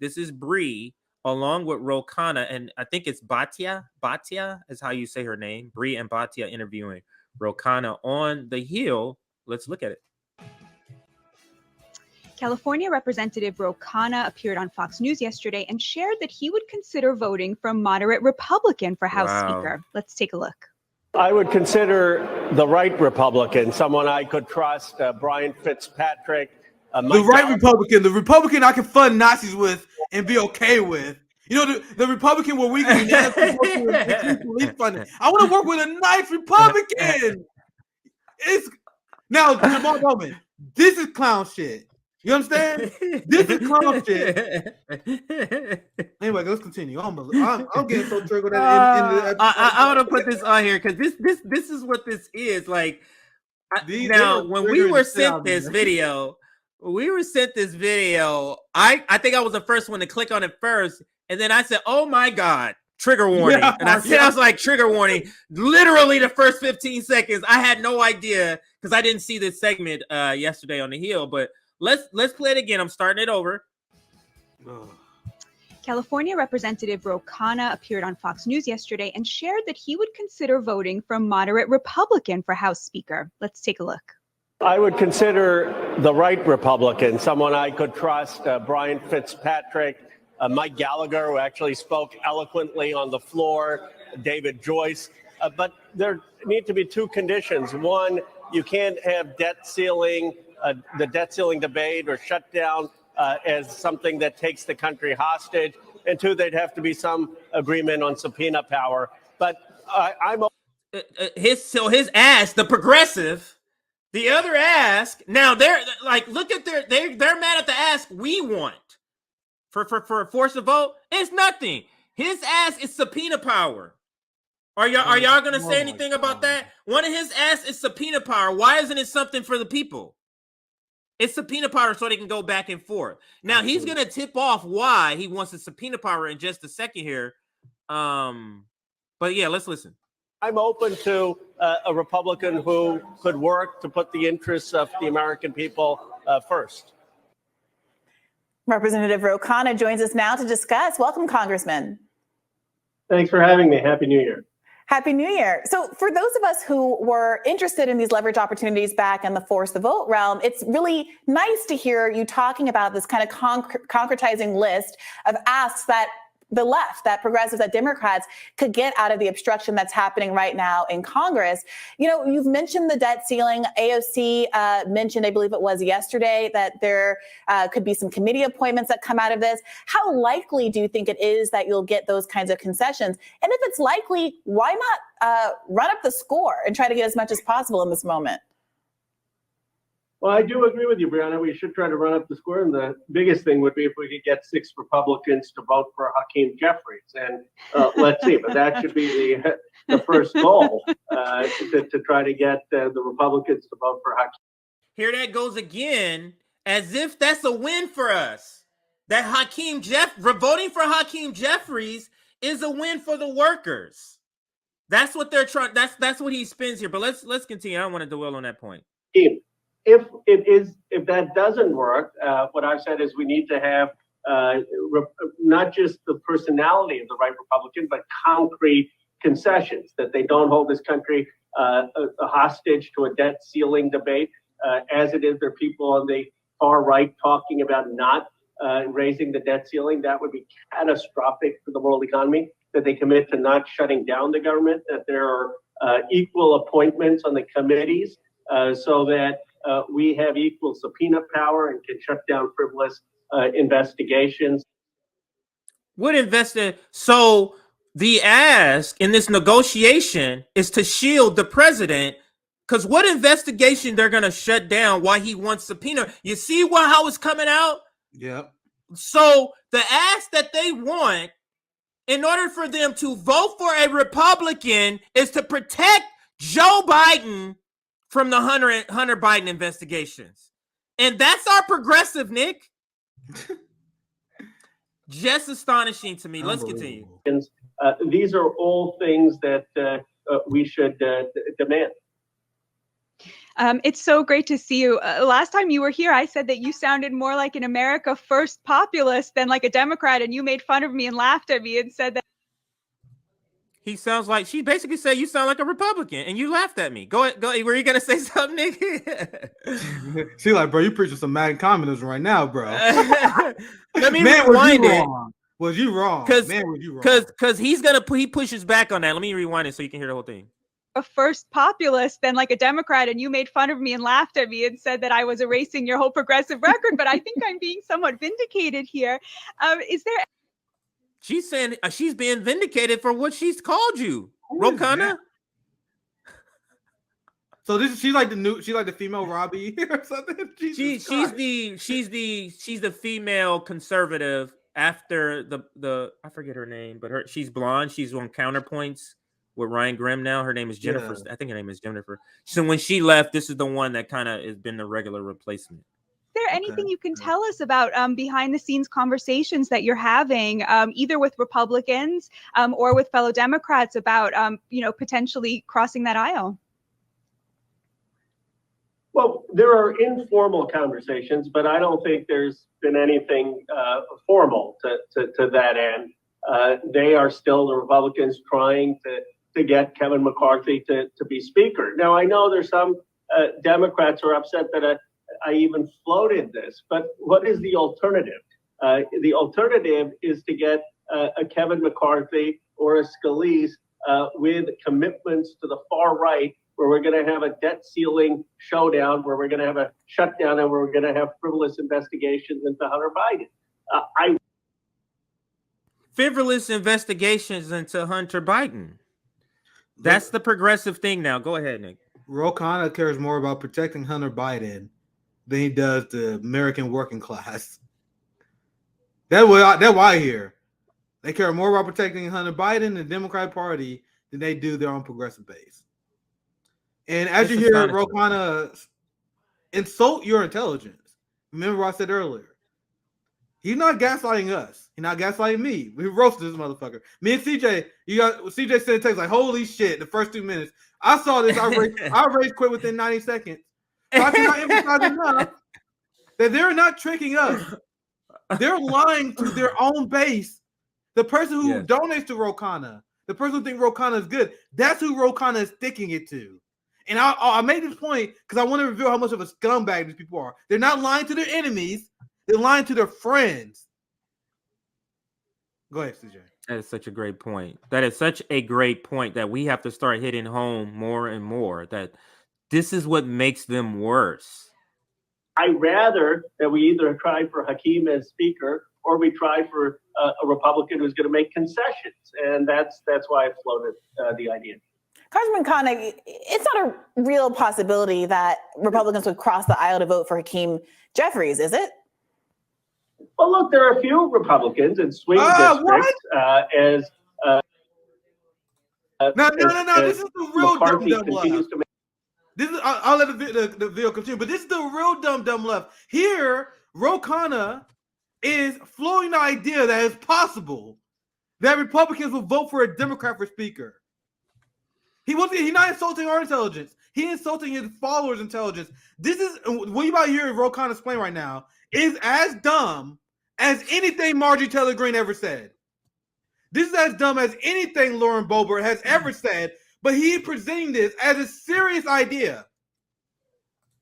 This is Bree along with Khanna, and I think it's Batia. Batia is how you say her name. Bree and Batia interviewing Khanna on the Hill. Let's look at it. California Representative Khanna appeared on Fox News yesterday and shared that he would consider voting for a moderate Republican for House Speaker. Let's take a look. I would consider the right Republican, someone I could trust, Brian Fitzpatrick. The right Republican, the Republican I can fund Nazis with and be okay with. You know, the Republican where we can police funding. I want to work with a nice Republican. It's now, Jamal Bowman, this is clown shit. You understand? This is clown shit. Anyway, let's continue. I'm getting so triggered. I want to put this on here because this is what this is like. When we were sent this video, I think I was the first one to click on it first, and then I said, "Oh my God, trigger warning!" Yeah, and I was like, "Trigger warning!" Literally, the first 15 seconds, I had no idea because I didn't see this segment yesterday on the Hill, but. Let's play it again. I'm starting it over. California Representative Khanna appeared on Fox News yesterday and shared that he would consider voting for a moderate Republican for House Speaker. Let's take a look. I would consider the right Republican, someone I could trust, Brian Fitzpatrick, Mike Gallagher, who actually spoke eloquently on the floor, David Joyce. But there need to be two conditions. One, you can't have debt ceiling, the debt ceiling debate or shut down as something that takes the country hostage. And two, there'd have to be some agreement on subpoena power. But I'm his ask, the progressive, the other ask. Now they're like, look at they're mad at the ask we want for force of vote. It's nothing. His ask is subpoena power. Are y'all gonna say anything about that? One of his asks is subpoena power. Why isn't it something for the people? It's subpoena power so they can go back and forth. Now he's gonna tip off why he wants the subpoena power in just a second here. But yeah, let's listen. I'm open to a Republican who could work to put the interests of the American people first. Representative Khanna joins us now to discuss. Welcome, Congressman. Thanks for having me. Happy New Year. Happy New Year. So for those of us who were interested in these leverage opportunities back in the force the vote realm, it's really nice to hear you talking about this kind of concretizing list of asks that the left, that progressives, that Democrats could get out of the obstruction that's happening right now in Congress. You know, you've mentioned the debt ceiling. AOC mentioned, I believe it was yesterday, that there could be some committee appointments that come out of this. How likely do you think it is that you'll get those kinds of concessions? And if it's likely, why not run up the score and try to get as much as possible in this moment? Well, I do agree with you, Brianna. We should try to run up the score. And the biggest thing would be if we could get 6 Republicans to vote for Hakeem Jeffries. And let's see, but that should be the first goal to try to get the Republicans to vote for Hakeem. Here that goes again, as if that's a win for us. That voting for Hakeem Jeffries is a win for the workers. That's what they're trying. That's what he spins here. But let's continue. I don't want to dwell on that point. If that doesn't work, what I've said is we need to have not just the personality of the right Republican, but concrete concessions, that they don't hold this country a hostage to a debt ceiling debate. As it is, there are people on the far right talking about not raising the debt ceiling. That would be catastrophic for the world economy, that they commit to not shutting down the government, that there are equal appointments on the committees so that we have equal subpoena power and can shut down frivolous investigations. So the ask in this negotiation is to shield the president, because what investigation they're going to shut down while he wants subpoena? You see how it's coming out? Yeah. So the ask that they want in order for them to vote for a Republican is to protect Joe Biden from the Hunter Biden investigations. And that's our progressive, Nick. Just astonishing to me. Let's continue. These are all things that we should demand. It's so great to see you. Last time you were here, I said that you sounded more like an America First populist than like a Democrat, and you made fun of me and laughed at me and said that. He sounds like, she basically said you sound like a Republican, and you laughed at me. Go ahead. Were you gonna say something, Nick? She like, bro, you preaching some mad communism right now, bro. Let me Man, rewind it. Was you wrong? Man, was you wrong? Because he pushes back on that. Let me rewind it so you can hear the whole thing. A first populist than like a Democrat, and you made fun of me and laughed at me and said that I was erasing your whole progressive record. But I think I'm being somewhat vindicated here. Is there? She's saying she's being vindicated for what she's called you, Khanna. So she's like the female Robbie or something. She's the female conservative after the I forget her name, but she's blonde. She's on Counterpoints with Ryan Grimm now. Her name is Jennifer. Yeah. I think her name is Jennifer. So when she left, this is the one that kind of has been the regular replacement. Is there anything you can tell us about behind the scenes conversations that you're having, either with Republicans or with fellow Democrats about, potentially crossing that aisle? Well, there are informal conversations, but I don't think there's been anything formal to that end. They are still, the Republicans, trying to get Kevin McCarthy to be Speaker. Now, I know there's some Democrats who are upset that I even floated this, but what is the alternative? The alternative is to get a Kevin McCarthy or a Scalise with commitments to the far right, where we're going to have a debt ceiling showdown, where we're going to have a shutdown, and where we're going to have frivolous investigations into Hunter Biden. Frivolous investigations into Hunter Biden. That's the progressive thing now. Go ahead, Nick. Khanna cares more about protecting Hunter Biden than he does the American working class. That's what I hear. They care more about protecting Hunter Biden and the Democratic Party than they do their own progressive base. And as you hear Khanna insult your intelligence, remember what I said earlier. He's not gaslighting us. He's not gaslighting me. We roasted this motherfucker. Me and CJ, CJ sent a text like, holy shit, the first 2 minutes. I saw this. I rage quit within 90 seconds. So I cannot emphasize enough that they're not tricking us. They're lying to their own base. The person who donates to Khanna, the person who thinks Khanna is good, that's who Khanna is sticking it to. And I made this point because I want to reveal how much of a scumbag these people are. They're not lying to their enemies. They're lying to their friends. Go ahead, CJ. That is such a great point. That is such a great point that we have to start hitting home more and more, that this is what makes them worse. I'd rather that we either try for Hakeem as Speaker or we try for a Republican who's going to make concessions. And that's why I floated the idea. Congressman Khanna, it's not a real possibility that Republicans would cross the aisle to vote for Hakeem Jeffries, is it? Well, look, there are a few Republicans in swing districts No. This is the real dumb left. This is I'll let the video continue, but this is the real dumb left. Here, Khanna is floating the idea that it's possible that Republicans will vote for a Democrat for Speaker. He's not insulting our intelligence. He's insulting his followers' intelligence. This is what you about to hear Khanna explain right now is as dumb as anything Marjorie Taylor Greene ever said. This is as dumb as anything Lauren Boebert has ever said, but he's presenting this as a serious idea.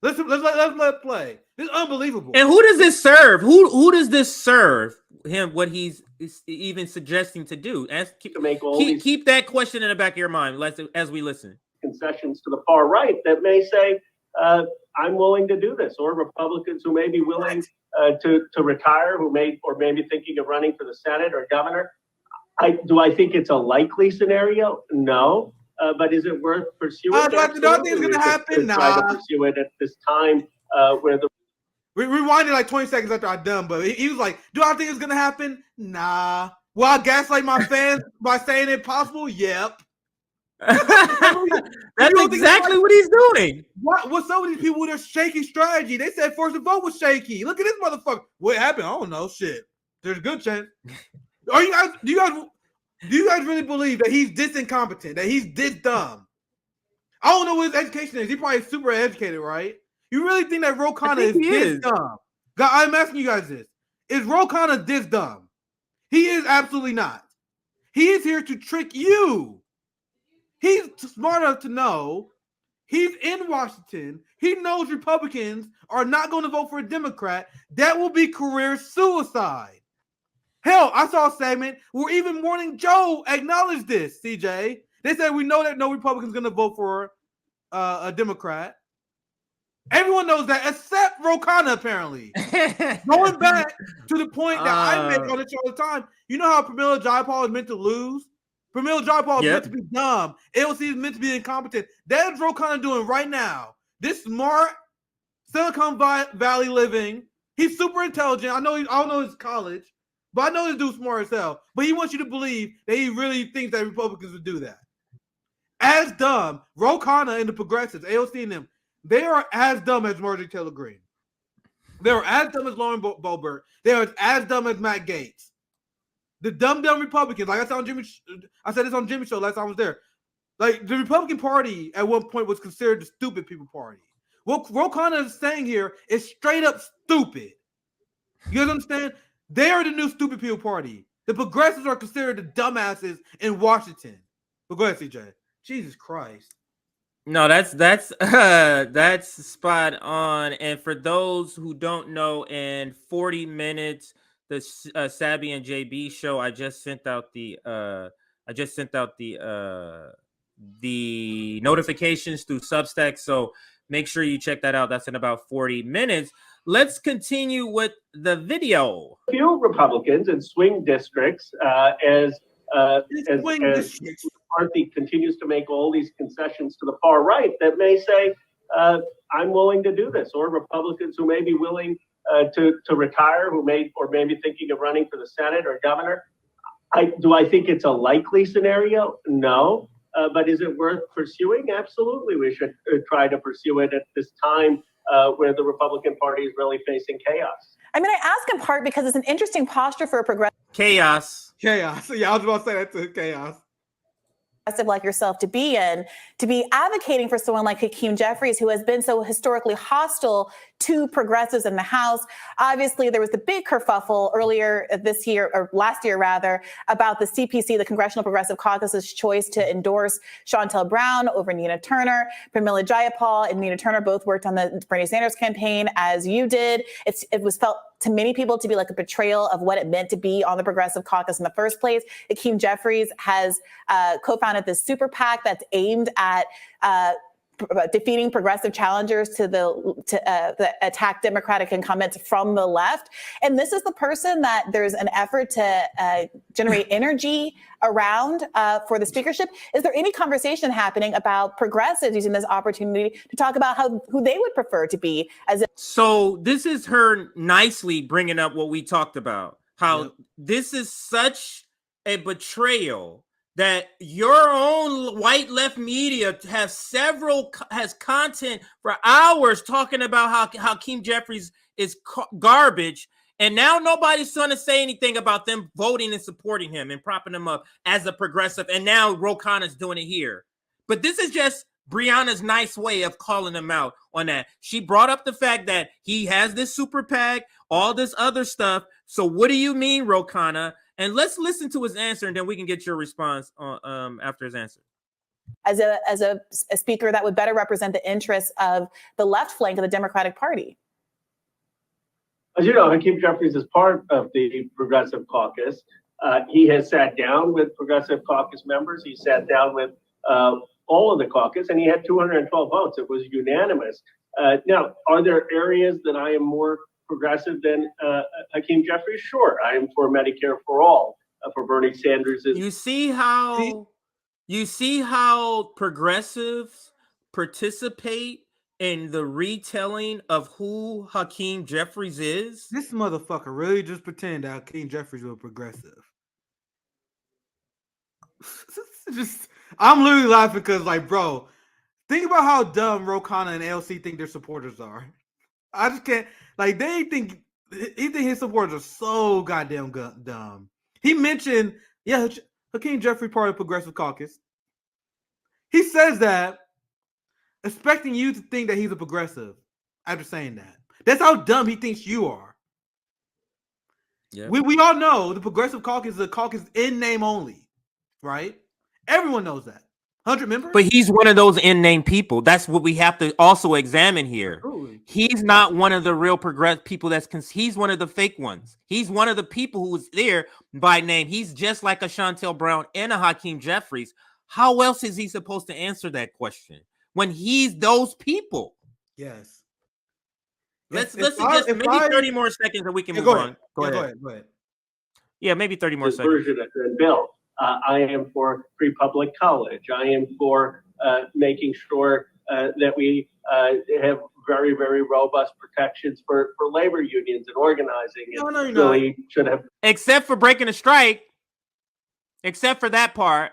Let's let it play. This is unbelievable. And who does this serve? Who does this serve him? What he's even suggesting to do? Keep that question in the back of your mind as we listen. Concessions to the far right that may say, I'm willing to do this, or Republicans who may be willing to retire, who may be thinking of running for the Senate or governor. Do I think it's a likely scenario? No. But is it worth pursuing? I don't think it's going to happen. Try to pursue it at this time where the. We rewinded like 20 seconds after I'm done, but he was like, do I think it's going to happen? Nah. Will I gaslight my fans by saying it's possible? Yep. That's exactly what he's doing. What's up with these people with their shaky strategy? They said First the Vote was shaky. Look at this motherfucker. What happened? I don't know. Shit. There's a good chance. Do you guys really believe that he's this incompetent, that he's this dumb? I don't know what his education is. He probably super educated, right? You really think that Ro Khanna is this dumb? God, I'm asking you guys this. Is Ro Khanna this dumb? He is absolutely not. He is here to trick you. He's smart enough to know he's in Washington. He knows Republicans are not going to vote for a Democrat. That will be career suicide. Hell, I saw a segment where even Morning Joe acknowledged this, CJ. They said we know that no Republican's going to vote for a Democrat. Everyone knows that except Ro Khanna, apparently. Going back to the point that I make on the show all the time, you know how Pramila Jayapal is meant to lose? Pramila Jayapal is meant to be dumb. AOC is meant to be incompetent. That is Ro Khanna doing right now. This smart Silicon Valley living. He's super intelligent. I don't know his college, but I know this dude's smart as hell. But he wants you to believe that he really thinks that Republicans would do that. As dumb, Ro Khanna and the progressives, AOC and them, they are as dumb as Marjorie Taylor Greene. They are as dumb as Lauren Boebert. They are as dumb as Matt Gaetz. The dumb Republicans, like I said this on Jimmy's show last time I was there. Like the Republican Party at one point was considered the stupid people party. What Ro Khanna is saying here is straight up stupid. You guys understand? They are the new stupid people party. The progressives are considered the dumbasses in Washington. But go ahead, CJ. Jesus Christ. No, that's spot on. And for those who don't know, in 40 minutes, the Sabby and JB show, I just sent out the notifications through Substack. So make sure you check that out. That's in about 40 minutes. Let's continue with the video. Few Republicans in swing districts, as McCarthy continues to make all these concessions to the far right, that may say, I'm willing to do this, or Republicans who may be willing to retire, who may be thinking of running for the Senate or governor. Do I think it's a likely scenario? No. But is it worth pursuing? Absolutely. We should try to pursue it at this time where the Republican Party is really facing chaos. I mean, I ask in part because it's an interesting posture for a progressive. Chaos. Yeah, I was about to say that too. Chaos. Like yourself to be in, to be advocating for someone like Hakeem Jeffries, who has been so historically hostile to progressives in the House. Obviously, there was the big kerfuffle earlier this year, or last year rather, about the CPC, the Congressional Progressive Caucus's choice to endorse Shontel Brown over Nina Turner. Pramila Jayapal and Nina Turner both worked on the Bernie Sanders campaign, as you did. It was felt to many people to be like a betrayal of what it meant to be on the Progressive Caucus in the first place. Hakeem Jeffries has co-founded this super PAC that's aimed at defeating progressive challengers to attack Democratic incumbents from the left. And this is the person that there's an effort to generate energy around for the speakership. Is there any conversation happening about progressives using this opportunity to talk about who they would prefer to be? So this is her nicely bringing up what we talked about, how this is such a betrayal that your own white left media has content for hours talking about how Hakeem Jeffries is garbage, and now nobody's going to say anything about them voting and supporting him and propping him up as a progressive, and now Ro Khanna's doing it here. But this is just Brianna's nice way of calling him out on that. She brought up the fact that he has this super PAC, all this other stuff. So what do you mean, Ro Khanna? And let's listen to his answer, and then we can get your response after his answer. As a speaker that would better represent the interests of the left flank of the Democratic Party. As you know, Hakeem Jeffries is part of the Progressive Caucus. He has sat down with Progressive Caucus members. He sat down with all of the caucus, and he had 212 votes. It was unanimous. Now, are there areas that I am more progressive than Hakeem Jeffries? Sure, I am for Medicare for all. For Bernie Sanders, you see how progressives participate in the retelling of who Hakeem Jeffries is? This motherfucker really just pretend that Hakeem Jeffries was progressive. I'm literally laughing because, like, bro, think about how dumb Ro Khanna and AOC think their supporters are. I just can't. Like, he think his supporters are so goddamn dumb. He mentioned, Hakeem Jeffries part of the Progressive Caucus. He says that expecting you to think that he's a progressive after saying that. That's how dumb he thinks you are. Yeah. We all know the Progressive Caucus is a caucus in name only, right? Everyone knows that. 100 members? But he's one of those in-name people. That's what we have to also examine here. Absolutely. He's not one of the real progressive people. He's one of the fake ones. He's one of the people who was there by name. He's just like a Chantel Brown and a Hakeem Jeffries. How else is he supposed to answer that question when he's those people? Yes. Let's just maybe 30 more seconds and we can move on. Go ahead. Yeah, maybe 30 more seconds. Version of the bill. I am for free public college. I am for making sure that we have very, very robust protections for labor unions and organizing. No, you're really not. should have. Except for breaking a strike. Except for that part.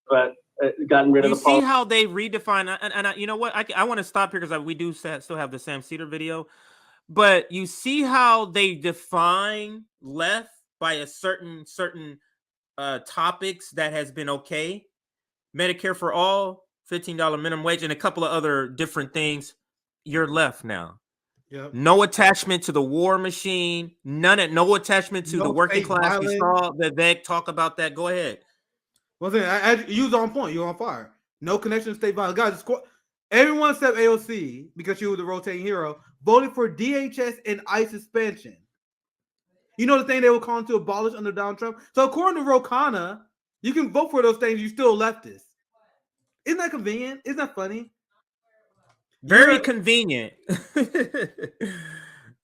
But gotten rid of the. You see how they redefine, and you know what? I want to stop here because we do still have the Sam Cedar video. But you see how they define left by a certain topics that has been okay. Medicare for all, $15 minimum wage, and a couple of other different things. You're left now. Yep. No attachment to the war machine. No attachment to the working class. Violence. We saw Vivek talk about that. Go ahead. Well, you was on point. You were on fire. No connection to state violence. Guys, everyone except AOC, because she was the rotating hero, voted for DHS and ICE suspension. You know the thing they were calling to abolish under Donald Trump? So according to Khanna, you can vote for those things, you still leftist. Isn't that convenient? Isn't that funny? Very convenient.